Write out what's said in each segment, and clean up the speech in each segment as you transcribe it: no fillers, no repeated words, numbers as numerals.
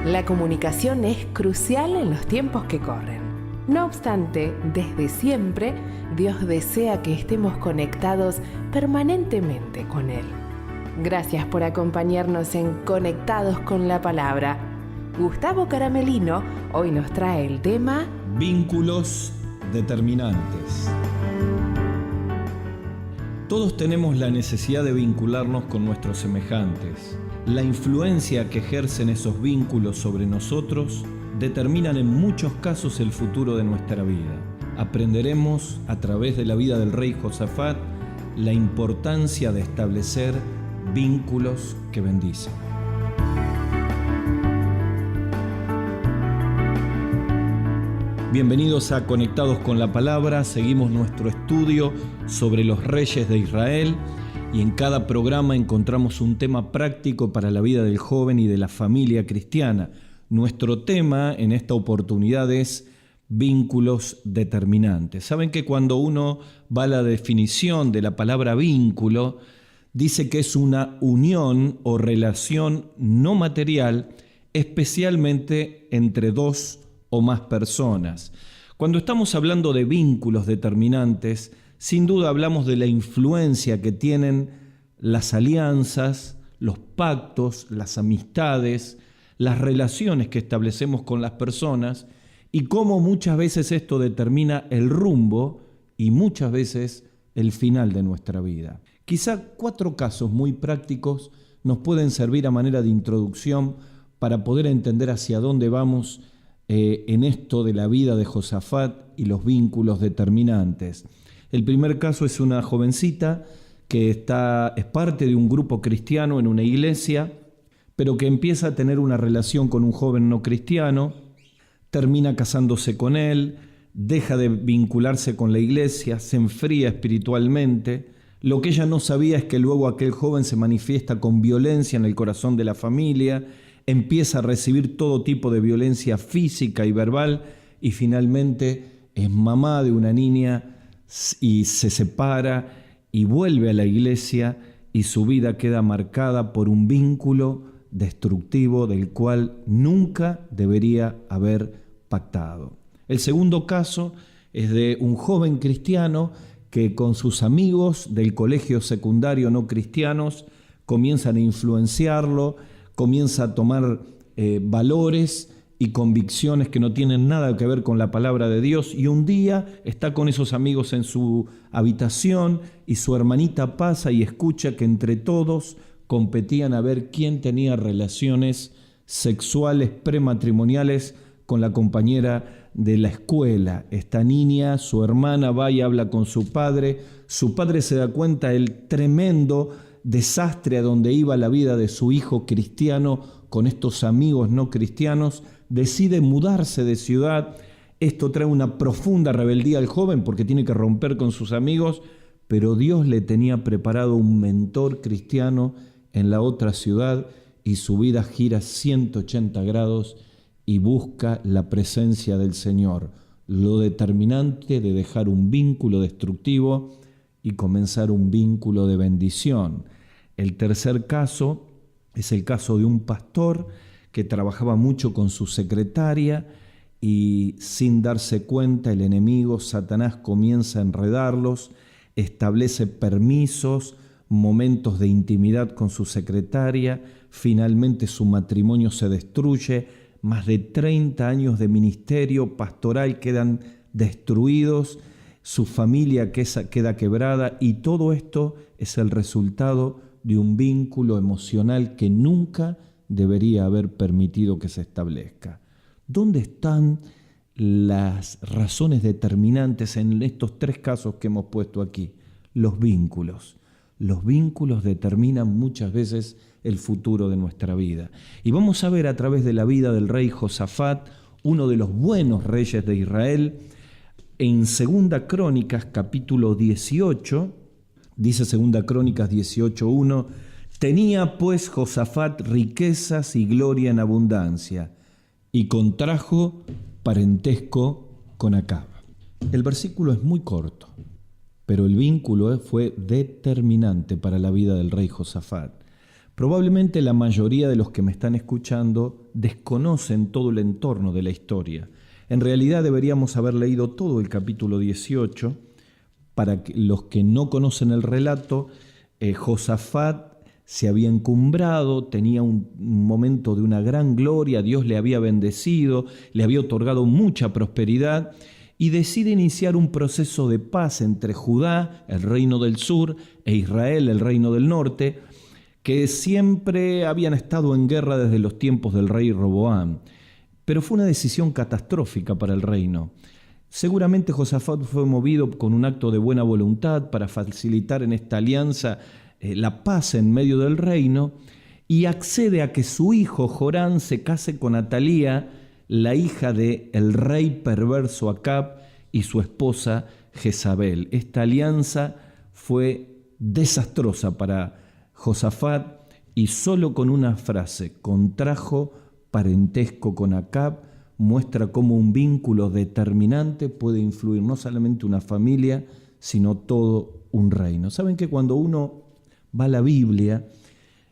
La comunicación es crucial en los tiempos que corren. No obstante, desde siempre, Dios desea que estemos conectados permanentemente con Él. Gracias por acompañarnos en Conectados con la Palabra. Gustavo Caramelino hoy nos trae el tema Vínculos determinantes. Todos tenemos la necesidad de vincularnos con nuestros semejantes. La influencia que ejercen esos vínculos sobre nosotros determinan en muchos casos el futuro de nuestra vida. Aprenderemos a través de la vida del rey Josafat la importancia de establecer vínculos que bendicen. Bienvenidos a Conectados con la Palabra. Seguimos nuestro estudio sobre los reyes de Israel y en cada programa encontramos un tema práctico para la vida del joven y de la familia cristiana. Nuestro tema en esta oportunidad es vínculos determinantes. Saben que cuando uno va a la definición de la palabra vínculo, dice que es una unión o relación no material, especialmente entre dos o más personas. Cuando estamos hablando de vínculos determinantes, sin duda hablamos de la influencia que tienen las alianzas, los pactos, las amistades, las relaciones que establecemos con las personas y cómo muchas veces esto determina el rumbo y muchas veces el final de nuestra vida. Quizá 4 casos muy prácticos nos pueden servir a manera de introducción para poder entender hacia dónde vamos en esto de la vida de Josafat y los vínculos determinantes. El primer caso es una jovencita que es parte de un grupo cristiano en una iglesia, pero que empieza a tener una relación con un joven no cristiano, termina casándose con él, deja de vincularse con la iglesia, se enfría espiritualmente. Lo que ella no sabía es que luego aquel joven se manifiesta con violencia en el corazón de la familia, empieza a recibir todo tipo de violencia física y verbal y finalmente es mamá de una niña y se separa y vuelve a la iglesia y su vida queda marcada por un vínculo destructivo del cual nunca debería haber pactado. El segundo caso es de un joven cristiano que con sus amigos del colegio secundario no cristianos comienzan a influenciarlo, comienza a tomar valores y convicciones que no tienen nada que ver con la palabra de Dios y un día está con esos amigos en su habitación y su hermanita pasa y escucha que entre todos competían a ver quién tenía relaciones sexuales prematrimoniales con la compañera de la escuela. Esta niña, su hermana, va y habla con su padre se da cuenta del tremendo desastre a donde iba la vida de su hijo cristiano con estos amigos no cristianos, decide mudarse de ciudad. Esto trae una profunda rebeldía al joven porque tiene que romper con sus amigos, pero Dios le tenía preparado un mentor cristiano en la otra ciudad y su vida gira 180 grados y busca la presencia del Señor. Lo determinante de dejar un vínculo destructivo y comenzar un vínculo de bendición. El tercer caso es el caso de un pastor que trabajaba mucho con su secretaria y sin darse cuenta el enemigo, Satanás, comienza a enredarlos, establece permisos, momentos de intimidad con su secretaria, finalmente su matrimonio se destruye, más de 30 años de ministerio pastoral quedan destruidos, su familia queda quebrada y todo esto es el resultado de un vínculo emocional que nunca debería haber permitido que se establezca. ¿Dónde están las razones determinantes en estos 3 casos que hemos puesto aquí? Los vínculos. Los vínculos determinan muchas veces el futuro de nuestra vida. Y vamos a ver a través de la vida del rey Josafat, uno de los buenos reyes de Israel, en 2 Crónicas capítulo 18, dice 2 Crónicas 18:1, tenía pues Josafat riquezas y gloria en abundancia, y contrajo parentesco con Acab. El versículo es muy corto, pero el vínculo fue determinante para la vida del rey Josafat. Probablemente la mayoría de los que me están escuchando desconocen todo el entorno de la historia. En realidad deberíamos haber leído todo el capítulo 18. Para los que no conocen el relato, Josafat se había encumbrado, tenía un momento de una gran gloria, Dios le había bendecido, le había otorgado mucha prosperidad y decide iniciar un proceso de paz entre Judá, el reino del sur, e Israel, el reino del norte, que siempre habían estado en guerra desde los tiempos del rey Roboam. Pero fue una decisión catastrófica para el reino. Seguramente Josafat fue movido con un acto de buena voluntad para facilitar en esta alianza la paz en medio del reino, y accede a que su hijo Jorán se case con Atalía, la hija del rey perverso Acab, y su esposa Jezabel. Esta alianza fue desastrosa para Josafat y solo con una frase, contrajo parentesco con Acab, muestra cómo un vínculo determinante puede influir no solamente una familia, sino todo un reino. ¿Saben que cuando uno va a la Biblia,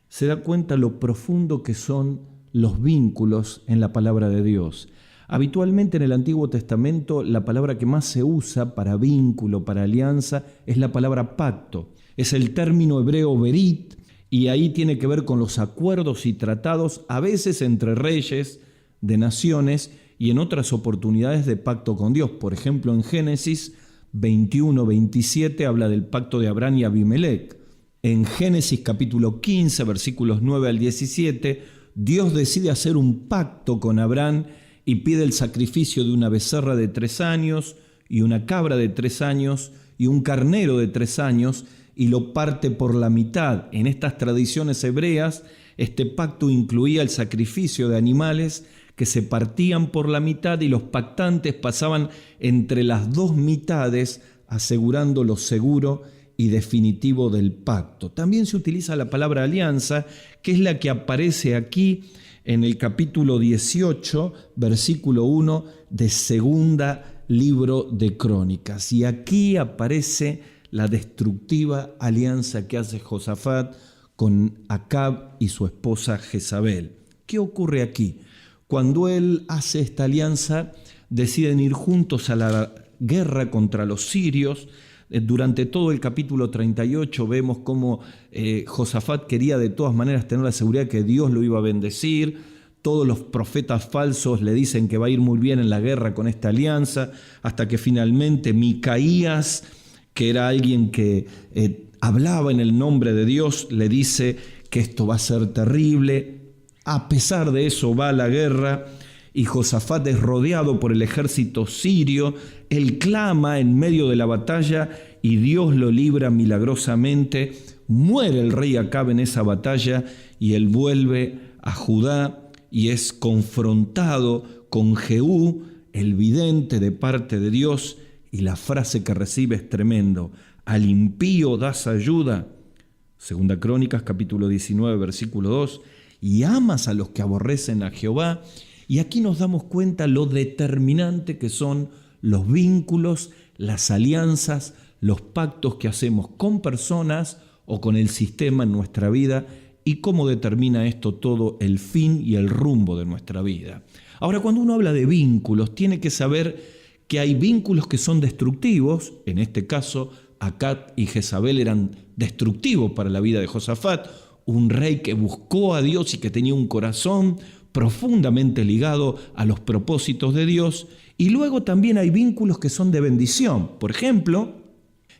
se da cuenta lo profundo que son los vínculos en la palabra de Dios? Habitualmente en el Antiguo Testamento la palabra que más se usa para vínculo, para alianza, es la palabra pacto. Es el término hebreo berit, y ahí tiene que ver con los acuerdos y tratados, a veces entre reyes de naciones y en otras oportunidades de pacto con Dios. Por ejemplo, en Génesis 21-27 habla del pacto de Abraham y Abimelec. En Génesis capítulo 15, versículos 9 al 17, Dios decide hacer un pacto con Abraham y pide el sacrificio de una becerra de 3 años y una cabra de 3 años y un carnero de 3 años, y lo parte por la mitad. En estas tradiciones hebreas, este pacto incluía el sacrificio de animales que se partían por la mitad y los pactantes pasaban entre las 2 mitades, asegurando lo seguro y definitivo del pacto. También se utiliza la palabra alianza, que es la que aparece aquí en el capítulo 18, versículo 1 de segunda libro de Crónicas. Y aquí aparece la destructiva alianza que hace Josafat con Acab y su esposa Jezabel. ¿Qué ocurre aquí? Cuando él hace esta alianza, deciden ir juntos a la guerra contra los sirios. Durante todo el capítulo 38 vemos cómo Josafat quería de todas maneras tener la seguridad que Dios lo iba a bendecir. Todos los profetas falsos le dicen que va a ir muy bien en la guerra con esta alianza, hasta que finalmente Micaías, que era alguien que hablaba en el nombre de Dios, le dice que esto va a ser terrible. A pesar de eso va a la guerra y Josafat es rodeado por el ejército sirio. Él clama en medio de la batalla y Dios lo libra milagrosamente. Muere el rey Acab en esa batalla y él vuelve a Judá y es confrontado con Jehú, el vidente de parte de Dios, y la frase que recibe es tremendo: al impío das ayuda. Segunda Crónicas capítulo 19 versículo 2, y amas a los que aborrecen a Jehová. Y aquí nos damos cuenta lo determinante que son los vínculos, las alianzas, los pactos que hacemos con personas o con el sistema en nuestra vida, y cómo determina esto todo el fin y el rumbo de nuestra vida. Ahora, cuando uno habla de vínculos, tiene que saber que hay vínculos que son destructivos. En este caso, Acab y Jezabel eran destructivos para la vida de Josafat, un rey que buscó a Dios y que tenía un corazón profundamente ligado a los propósitos de Dios. Y luego también hay vínculos que son de bendición. Por ejemplo,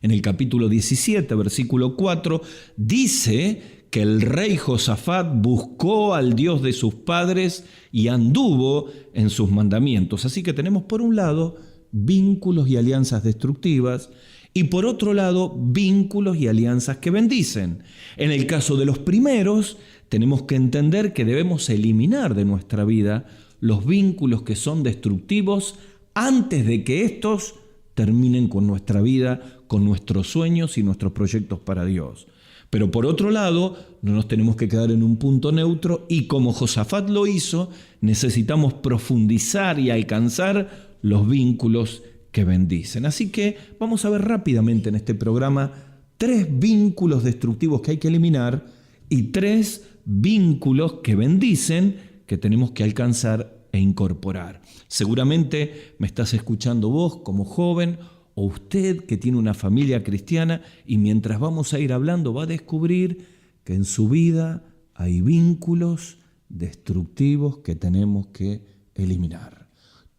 en el capítulo 17, versículo 4, dice que el rey Josafat buscó al Dios de sus padres y anduvo en sus mandamientos. Así que tenemos por un lado vínculos y alianzas destructivas, y por otro lado vínculos y alianzas que bendicen. En el caso de los primeros, tenemos que entender que debemos eliminar de nuestra vida los vínculos que son destructivos antes de que estos terminen con nuestra vida, con nuestros sueños y nuestros proyectos para Dios. Pero por otro lado, no nos tenemos que quedar en un punto neutro, y como Josafat lo hizo, necesitamos profundizar y alcanzar los vínculos que bendicen. Así que vamos a ver rápidamente en este programa 3 vínculos destructivos que hay que eliminar y 3 vínculos que bendicen que tenemos que alcanzar e incorporar. Seguramente me estás escuchando vos como joven o usted que tiene una familia cristiana, y mientras vamos a ir hablando va a descubrir que en su vida hay vínculos destructivos que tenemos que eliminar.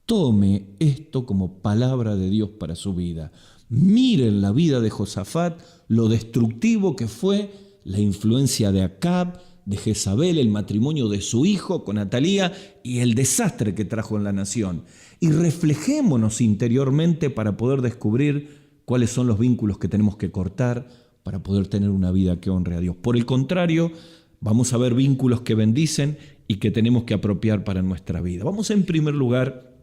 Tome esto como palabra de Dios para su vida. Miren la vida de Josafat, lo destructivo que fue la influencia de Acab, de Jezabel, el matrimonio de su hijo con Atalía y el desastre que trajo en la nación. Y reflejémonos interiormente para poder descubrir cuáles son los vínculos que tenemos que cortar para poder tener una vida que honre a Dios. Por el contrario, vamos a ver vínculos que bendicen y que tenemos que apropiar para nuestra vida. Vamos en primer lugar,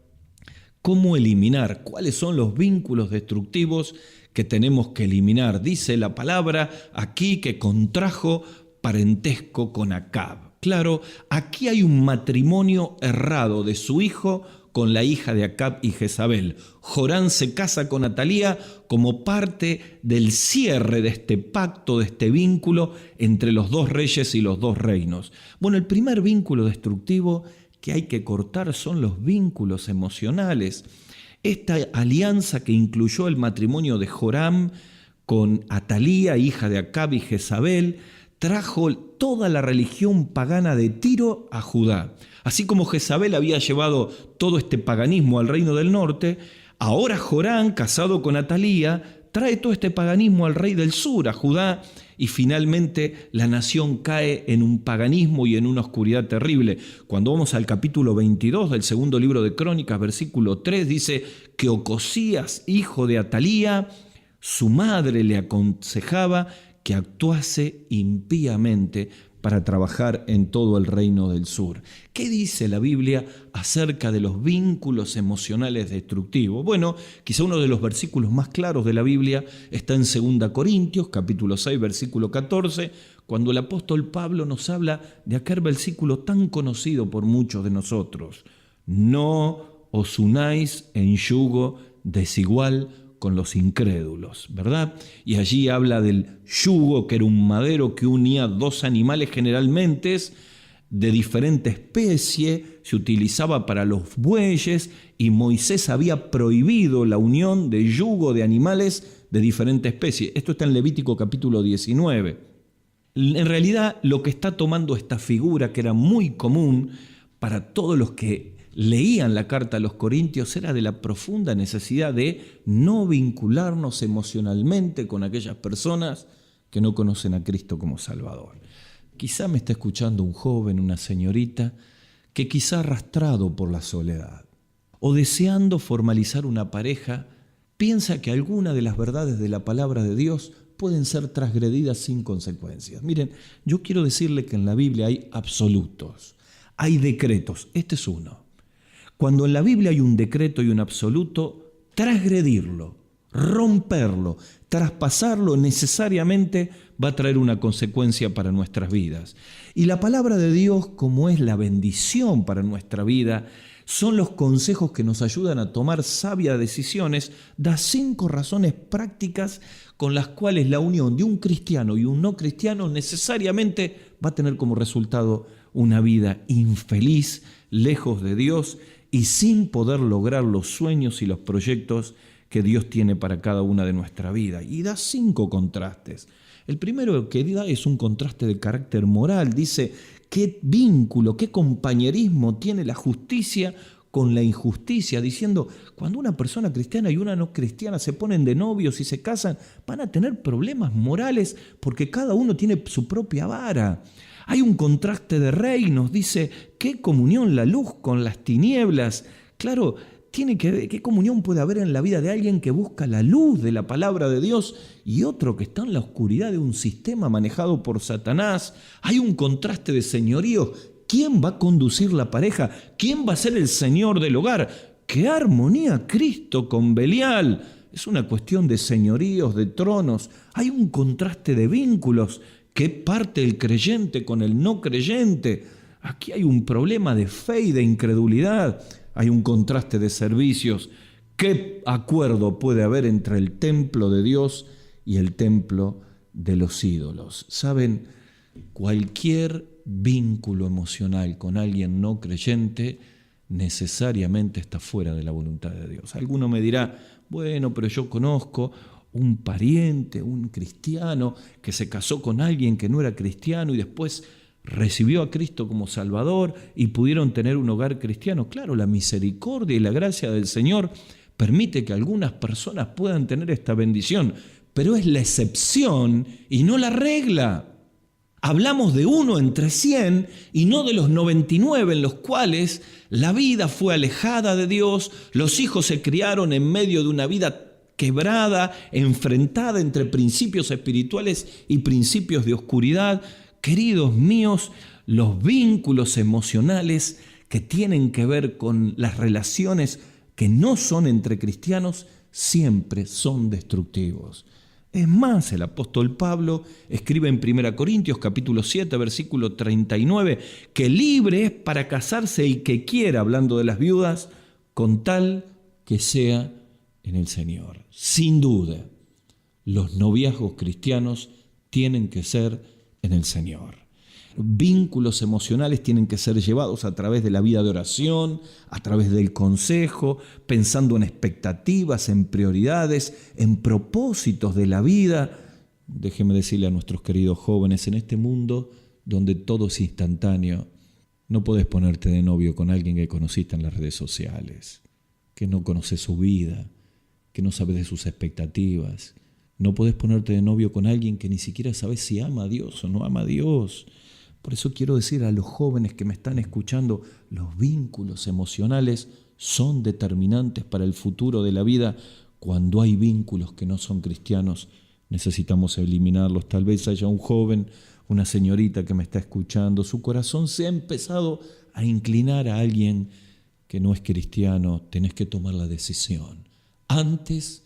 ¿cómo eliminar? ¿Cuáles son los vínculos destructivos que tenemos que eliminar? Dice la palabra aquí que contrajo parentesco con Acab. Claro, aquí hay un matrimonio errado de su hijo con la hija de Acab y Jezabel. Jorán se casa con Atalía como parte del cierre de este pacto, de este vínculo entre los dos reyes y los dos reinos. Bueno, el primer vínculo destructivo que hay que cortar son los vínculos emocionales. Esta alianza que incluyó el matrimonio de Joram con Atalía, hija de Acab y Jezabel, trajo toda la religión pagana de Tiro a Judá. Así como Jezabel había llevado todo este paganismo al reino del norte, ahora Jorán, casado con Atalía, trae todo este paganismo al rey del sur, a Judá, y finalmente la nación cae en un paganismo y en una oscuridad terrible. Cuando vamos al capítulo 22 del segundo libro de Crónicas, versículo 3, dice que Ocosías, hijo de Atalía, su madre le aconsejaba que actuase impíamente para trabajar en todo el reino del sur. ¿Qué dice la Biblia acerca de los vínculos emocionales destructivos? Bueno, quizá uno de los versículos más claros de la Biblia está en 2 Corintios, capítulo 6, versículo 14, cuando el apóstol Pablo nos habla de aquel versículo tan conocido por muchos de nosotros. No os unáis en yugo desigual con los incrédulos, ¿verdad? Y allí habla del yugo, que era un madero que unía dos animales generalmente de diferente especie, se utilizaba para los bueyes, y Moisés había prohibido la unión de yugo de animales de diferente especie. Esto está en Levítico capítulo 19. En realidad, lo que está tomando esta figura, que era muy común para todos los que leían la carta a los Corintios, era de la profunda necesidad de no vincularnos emocionalmente con aquellas personas que no conocen a Cristo como Salvador. Quizá me está escuchando un joven, una señorita, que quizá arrastrado por la soledad o deseando formalizar una pareja, piensa que alguna de las verdades de la palabra de Dios pueden ser transgredidas sin consecuencias. Miren, yo quiero decirle que en la Biblia hay absolutos, hay decretos, este es uno. Cuando en la Biblia hay un decreto y un absoluto, transgredirlo, romperlo, traspasarlo necesariamente va a traer una consecuencia para nuestras vidas. Y la palabra de Dios, como es la bendición para nuestra vida, son los consejos que nos ayudan a tomar sabias decisiones, da 5 razones prácticas con las cuales la unión de un cristiano y un no cristiano necesariamente va a tener como resultado una vida infeliz, lejos de Dios y sin poder lograr los sueños y los proyectos que Dios tiene para cada una de nuestra vida. Y da 5 contrastes. El primero que da es un contraste de carácter moral. Dice, ¿qué vínculo, qué compañerismo tiene la justicia con la injusticia? Diciendo, cuando una persona cristiana y una no cristiana se ponen de novios y se casan, van a tener problemas morales porque cada uno tiene su propia vara. Hay un contraste de reinos, dice, ¿qué comunión la luz con las tinieblas? Claro, tiene que ver, ¿qué comunión puede haber en la vida de alguien que busca la luz de la palabra de Dios y otro que está en la oscuridad de un sistema manejado por Satanás? Hay un contraste de señorío. ¿Quién va a conducir la pareja? ¿Quién va a ser el señor del hogar? ¿Qué armonía Cristo con Belial? Es una cuestión de señoríos, de tronos. Hay un contraste de vínculos. ¿Qué parte el creyente con el no creyente? Aquí hay un problema de fe y de incredulidad. Hay un contraste de servicios. ¿Qué acuerdo puede haber entre el templo de Dios y el templo de los ídolos? ¿Saben? Cualquier vínculo emocional con alguien no creyente necesariamente está fuera de la voluntad de Dios. Alguno me dirá, bueno, pero yo conozco un pariente, un cristiano que se casó con alguien que no era cristiano y después recibió a Cristo como Salvador y pudieron tener un hogar cristiano. Claro, la misericordia y la gracia del Señor permite que algunas personas puedan tener esta bendición, pero es la excepción y no la regla. Hablamos de 1 entre 100 y no de los 99 en los cuales la vida fue alejada de Dios, los hijos se criaron en medio de una vida quebrada, enfrentada entre principios espirituales y principios de oscuridad. Queridos míos, los vínculos emocionales que tienen que ver con las relaciones que no son entre cristianos siempre son destructivos. Es más, el apóstol Pablo escribe en 1 Corintios capítulo 7, versículo 39, que libre es para casarse el que quiera, hablando de las viudas, con tal que sea en el Señor. Sin duda, los noviazgos cristianos tienen que ser en el Señor. Vínculos emocionales tienen que ser llevados a través de la vida de oración, a través del consejo, pensando en expectativas, en prioridades, en propósitos de la vida. Déjeme decirle a nuestros queridos jóvenes, en este mundo donde todo es instantáneo, no podés ponerte de novio con alguien que conociste en las redes sociales, que no conoces su vida, que no sabes de sus expectativas. No podés ponerte de novio con alguien que ni siquiera sabes si ama a Dios o no ama a Dios. Por eso quiero decir a los jóvenes que me están escuchando, los vínculos emocionales son determinantes para el futuro de la vida. Cuando hay vínculos que no son cristianos, necesitamos eliminarlos. Tal vez haya un joven, una señorita que me está escuchando, su corazón se ha empezado a inclinar a alguien que no es cristiano. Tenés que tomar la decisión antes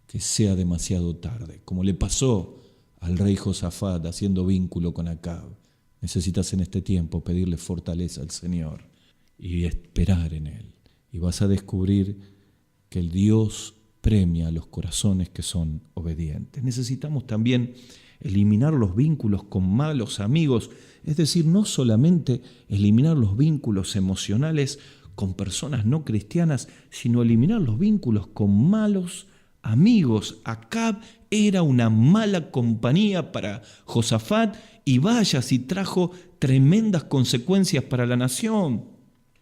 que sea demasiado tarde, como le pasó al rey Josafat haciendo vínculo con Acab. Necesitas en este tiempo pedirle fortaleza al Señor y esperar en Él. Y vas a descubrir que el Dios premia a los corazones que son obedientes. Necesitamos también eliminar los vínculos con malos amigos, es decir, no solamente eliminar los vínculos emocionales con personas no cristianas, sino eliminar los vínculos con malos amigos. Acab era una mala compañía para Josafat y vaya si trajo tremendas consecuencias para la nación.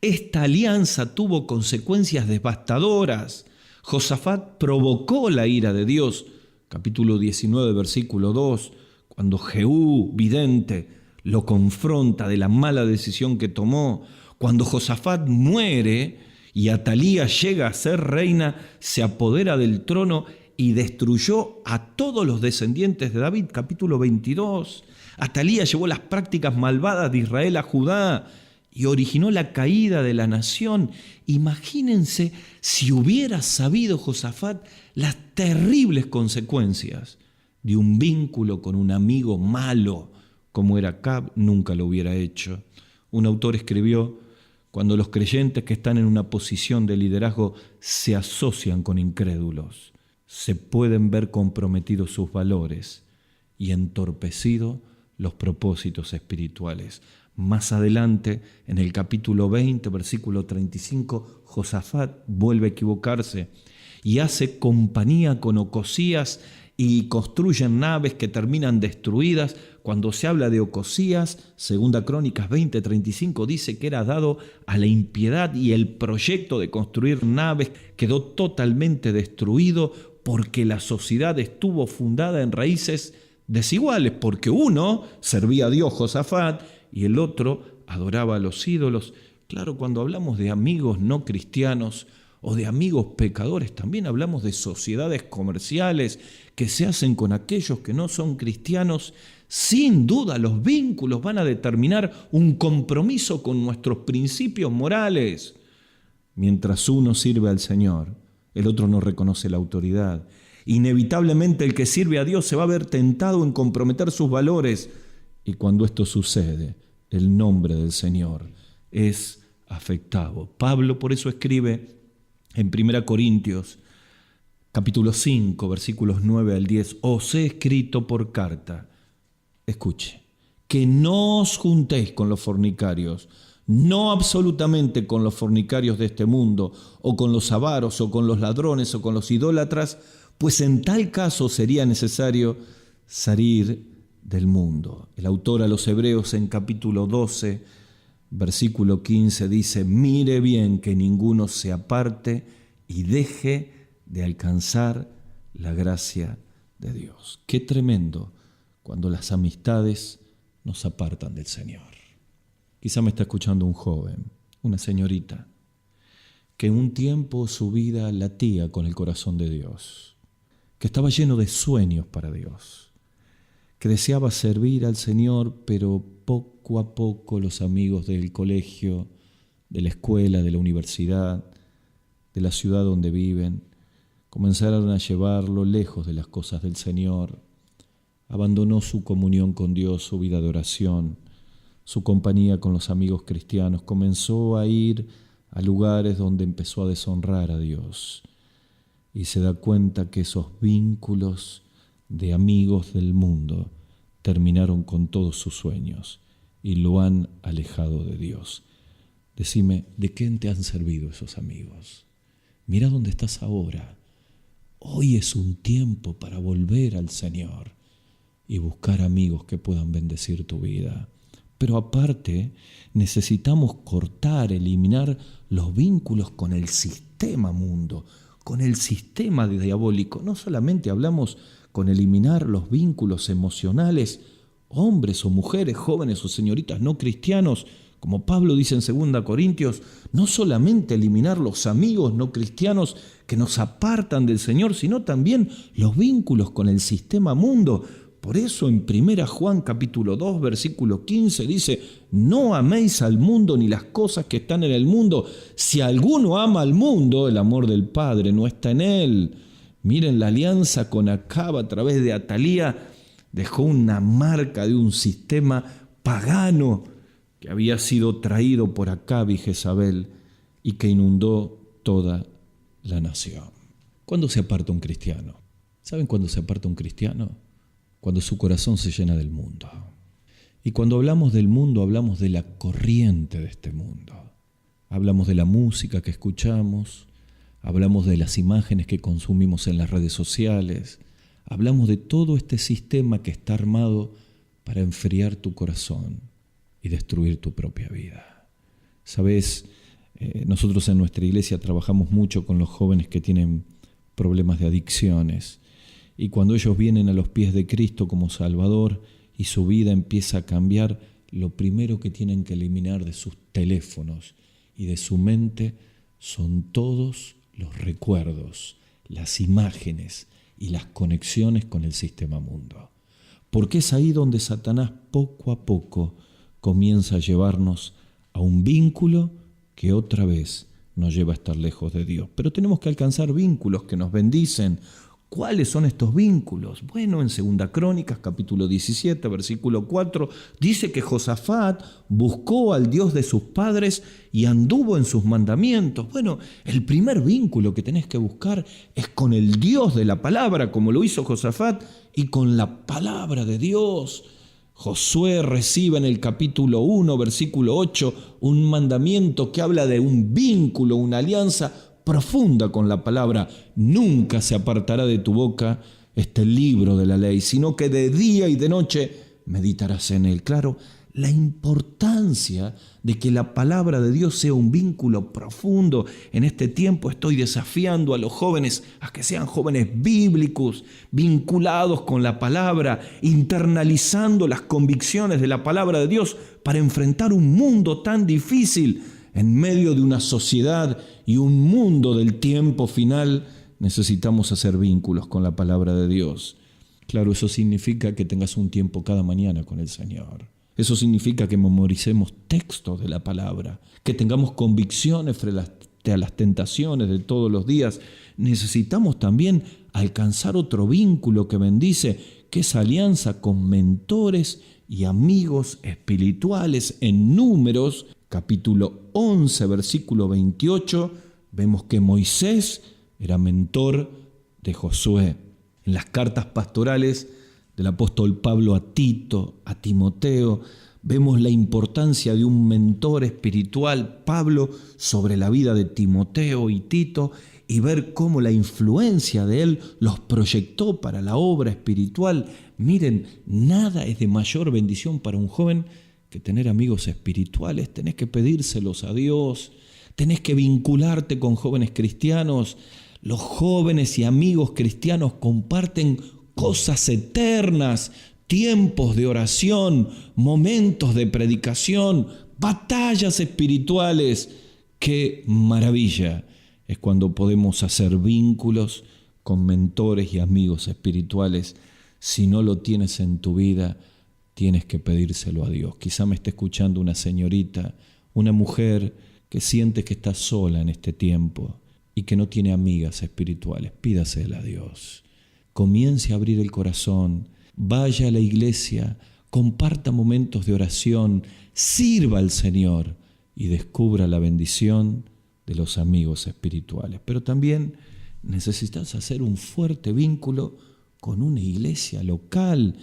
Esta alianza tuvo consecuencias devastadoras. Josafat provocó la ira de Dios. Capítulo 19, versículo 2, cuando Jehú, vidente, lo confronta de la mala decisión que tomó. Cuando Josafat muere y Atalía llega a ser reina, se apodera del trono y destruyó a todos los descendientes de David. Capítulo 22. Atalía llevó las prácticas malvadas de Israel a Judá y originó la caída de la nación. Imagínense si hubiera sabido Josafat las terribles consecuencias de un vínculo con un amigo malo como era Acab, nunca lo hubiera hecho. Un autor escribió: cuando los creyentes que están en una posición de liderazgo se asocian con incrédulos, se pueden ver comprometidos sus valores y entorpecidos los propósitos espirituales. Más adelante, en el capítulo 20, versículo 35, Josafat vuelve a equivocarse y hace compañía con Ocosías y construyen naves que terminan destruidas. Cuando se habla de Ocosías, Segunda Crónicas 20:35 dice que era dado a la impiedad y el proyecto de construir naves quedó totalmente destruido porque la sociedad estuvo fundada en raíces desiguales, porque uno servía a Dios, Josafat, y el otro adoraba a los ídolos. Claro, cuando hablamos de amigos no cristianos o de amigos pecadores, también hablamos de sociedades comerciales que se hacen con aquellos que no son cristianos. Sin duda, los vínculos van a determinar un compromiso con nuestros principios morales. Mientras uno sirve al Señor, el otro no reconoce la autoridad. Inevitablemente el que sirve a Dios se va a ver tentado en comprometer sus valores. Y cuando esto sucede, el nombre del Señor es afectado. Pablo por eso escribe en 1 Corintios, capítulo 5, versículos 9 al 10, os he escrito por carta, escuche, que no os juntéis con los fornicarios, no absolutamente con los fornicarios de este mundo, o con los avaros, o con los ladrones, o con los idólatras, pues en tal caso sería necesario salir del mundo. El autor a los Hebreos en capítulo 12, versículo 15 dice: mire bien que ninguno se aparte y deje de alcanzar la gracia de Dios. Qué tremendo cuando las amistades nos apartan del Señor. Quizá me está escuchando un joven, una señorita, que en un tiempo su vida latía con el corazón de Dios, que estaba lleno de sueños para Dios, que deseaba servir al Señor, pero poco a poco los amigos del colegio, de la escuela, de la universidad, de la ciudad donde viven, comenzaron a llevarlo lejos de las cosas del Señor. Abandonó su comunión con Dios, su vida de oración, su compañía con los amigos cristianos. Comenzó a ir a lugares donde empezó a deshonrar a Dios. Y se da cuenta que esos vínculos de amigos del mundo terminaron con todos sus sueños y lo han alejado de Dios. Decime, ¿de qué te han servido esos amigos? Mira dónde estás ahora. Hoy es un tiempo para volver al Señor y buscar amigos que puedan bendecir tu vida. Pero aparte, necesitamos cortar, eliminar los vínculos con el sistema mundo, con el sistema diabólico. No solamente hablamos con eliminar los vínculos emocionales, hombres o mujeres, jóvenes o señoritas no cristianos, como Pablo dice en 2 Corintios, no solamente eliminar los amigos no cristianos que nos apartan del Señor, sino también los vínculos con el sistema mundo. Por eso en 1 Juan capítulo 2, versículo 15 dice: no améis al mundo ni las cosas que están en el mundo. Si alguno ama al mundo, el amor del Padre no está en él. Miren, la alianza con Acab a través de Atalía dejó una marca de un sistema pagano que había sido traído por Acab y Jezabel y que inundó toda la nación. ¿Cuándo se aparta un cristiano? ¿Saben cuándo se aparta un cristiano? Cuando su corazón se llena del mundo. Y cuando hablamos del mundo, hablamos de la corriente de este mundo. Hablamos de la música que escuchamos, hablamos de las imágenes que consumimos en las redes sociales, hablamos de todo este sistema que está armado para enfriar tu corazón y destruir tu propia vida. Sabes, nosotros en nuestra iglesia trabajamos mucho con los jóvenes que tienen problemas de adicciones. Y cuando ellos vienen a los pies de Cristo como Salvador y su vida empieza a cambiar, lo primero que tienen que eliminar de sus teléfonos y de su mente son todos los recuerdos, las imágenes y las conexiones con el sistema mundo. Porque es ahí donde Satanás poco a poco comienza a llevarnos a un vínculo que otra vez nos lleva a estar lejos de Dios. Pero tenemos que alcanzar vínculos que nos bendicen. ¿Cuáles son estos vínculos? Bueno, en 2 Crónicas, capítulo 17, versículo 4, dice que Josafat buscó al Dios de sus padres y anduvo en sus mandamientos. Bueno, el primer vínculo que tenés que buscar es con el Dios de la palabra, como lo hizo Josafat, y con la palabra de Dios. Josué recibe en el capítulo 1, versículo 8, un mandamiento que habla de un vínculo, una alianza profunda con la palabra. Nunca se apartará de tu boca este libro de la ley, sino que de día y de noche meditarás en él. Claro, la importancia de que la palabra de Dios sea un vínculo profundo. En este tiempo estoy desafiando a los jóvenes a que sean jóvenes bíblicos, vinculados con la palabra, internalizando las convicciones de la palabra de Dios para enfrentar un mundo tan difícil. En medio de una sociedad y un mundo del tiempo final, necesitamos hacer vínculos con la palabra de Dios. Claro, eso significa que tengas un tiempo cada mañana con el Señor. Eso significa que memoricemos textos de la palabra, que tengamos convicciones frente a las tentaciones de todos los días. Necesitamos también alcanzar otro vínculo que bendice, que es alianza con mentores y amigos espirituales. En Números, capítulo 11, versículo 28, vemos que Moisés era mentor de Josué. En las cartas pastorales del apóstol Pablo a Tito, a Timoteo. Vemos la importancia de un mentor espiritual, Pablo, sobre la vida de Timoteo y Tito, y ver cómo la influencia de él los proyectó para la obra espiritual. Miren, nada es de mayor bendición para un joven que tener amigos espirituales. Tenés que pedírselos a Dios, tenés que vincularte con jóvenes cristianos. Los jóvenes y amigos cristianos comparten cosas eternas, tiempos de oración, momentos de predicación, batallas espirituales. ¡Qué maravilla! Es cuando podemos hacer vínculos con mentores y amigos espirituales. Si no lo tienes en tu vida, tienes que pedírselo a Dios. Quizá me esté escuchando una señorita, una mujer que siente que está sola en este tiempo y que no tiene amigas espirituales. Pídasela a Dios. Comience a abrir el corazón, vaya a la iglesia, comparta momentos de oración, sirva al Señor y descubra la bendición de los amigos espirituales. Pero también necesitas hacer un fuerte vínculo con una iglesia local.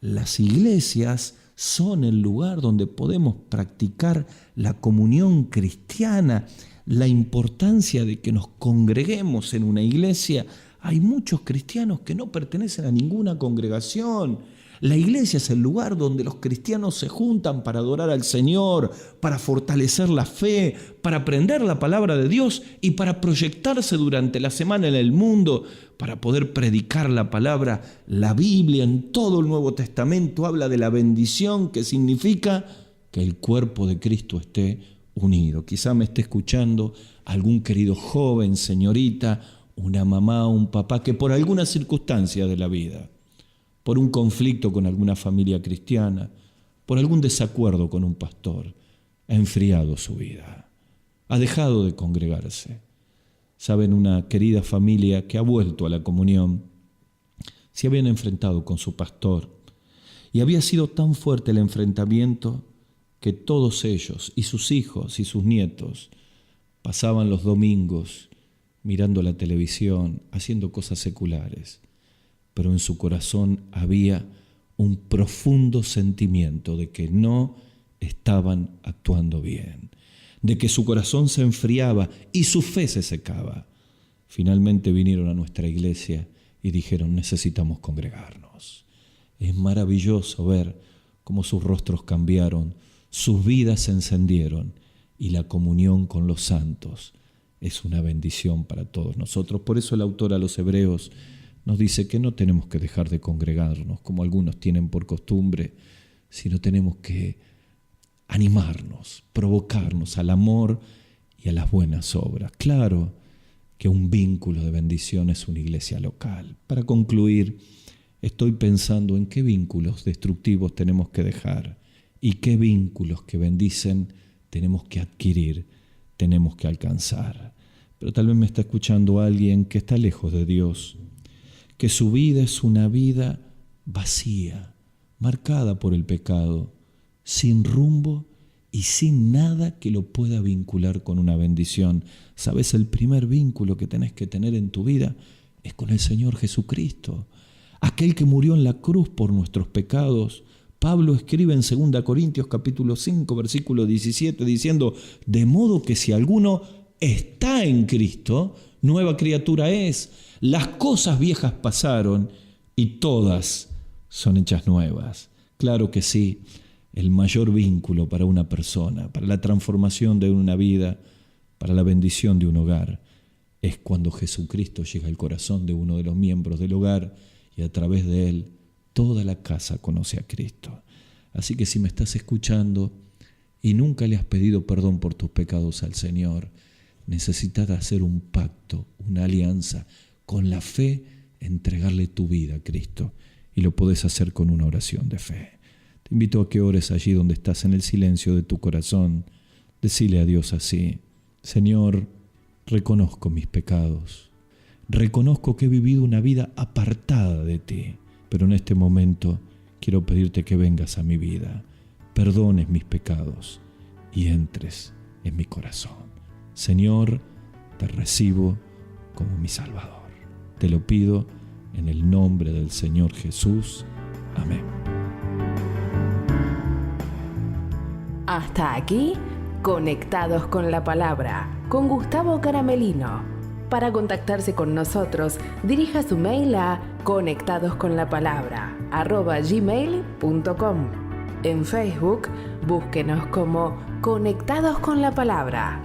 Las iglesias son el lugar donde podemos practicar la comunión cristiana, la importancia de que nos congreguemos en una iglesia. Hay muchos cristianos que no pertenecen a ninguna congregación. La iglesia es el lugar donde los cristianos se juntan para adorar al Señor, para fortalecer la fe, para aprender la palabra de Dios y para proyectarse durante la semana en el mundo, para poder predicar la palabra. La Biblia en todo el Nuevo Testamento habla de la bendición que significa que el cuerpo de Cristo esté unido. Quizá me esté escuchando algún querido joven, señorita, una mamá o un papá que por alguna circunstancia de la vida, por un conflicto con alguna familia cristiana, por algún desacuerdo con un pastor, ha enfriado su vida, ha dejado de congregarse. Saben, una querida familia que ha vuelto a la comunión, se habían enfrentado con su pastor y había sido tan fuerte el enfrentamiento que todos ellos y sus hijos y sus nietos pasaban los domingos mirando la televisión, haciendo cosas seculares. Pero en su corazón había un profundo sentimiento de que no estaban actuando bien, de que su corazón se enfriaba y su fe se secaba. Finalmente vinieron a nuestra iglesia y dijeron: necesitamos congregarnos. Es maravilloso ver cómo sus rostros cambiaron, sus vidas se encendieron y la comunión con los santos es una bendición para todos nosotros. Por eso el autor a los Hebreos nos dice que no tenemos que dejar de congregarnos como algunos tienen por costumbre, sino tenemos que animarnos, provocarnos al amor y a las buenas obras. Claro que un vínculo de bendición es una iglesia local. Para concluir, estoy pensando en qué vínculos destructivos tenemos que dejar y qué vínculos que bendicen tenemos que adquirir, tenemos que alcanzar. Pero tal vez me está escuchando alguien que está lejos de Dios, que su vida es una vida vacía, marcada por el pecado, sin rumbo y sin nada que lo pueda vincular con una bendición. ¿Sabes? El primer vínculo que tenés que tener en tu vida es con el Señor Jesucristo, aquel que murió en la cruz por nuestros pecados. Pablo escribe en 2 Corintios capítulo 5, versículo 17, diciendo: de modo que si alguno está en Cristo, nueva criatura es. Las cosas viejas pasaron y todas son hechas nuevas. Claro que sí, el mayor vínculo para una persona, para la transformación de una vida, para la bendición de un hogar, es cuando Jesucristo llega al corazón de uno de los miembros del hogar y a través de él toda la casa conoce a Cristo. Así que si me estás escuchando y nunca le has pedido perdón por tus pecados al Señor, necesitas hacer un pacto, una alianza, con la fe, entregarle tu vida a Cristo. Y lo podés hacer con una oración de fe. Te invito a que ores allí donde estás, en el silencio de tu corazón. Decile a Dios así: Señor, reconozco mis pecados. Reconozco que he vivido una vida apartada de ti. Pero en este momento quiero pedirte que vengas a mi vida, perdones mis pecados y entres en mi corazón. Señor, te recibo como mi Salvador. Te lo pido en el nombre del Señor Jesús. Amén. Hasta aquí, Conectados con la Palabra, con Gustavo Caramelino. Para contactarse con nosotros, dirija su mail a conectadosconlapalabra@gmail.com. En Facebook, búsquenos como Conectados con la Palabra.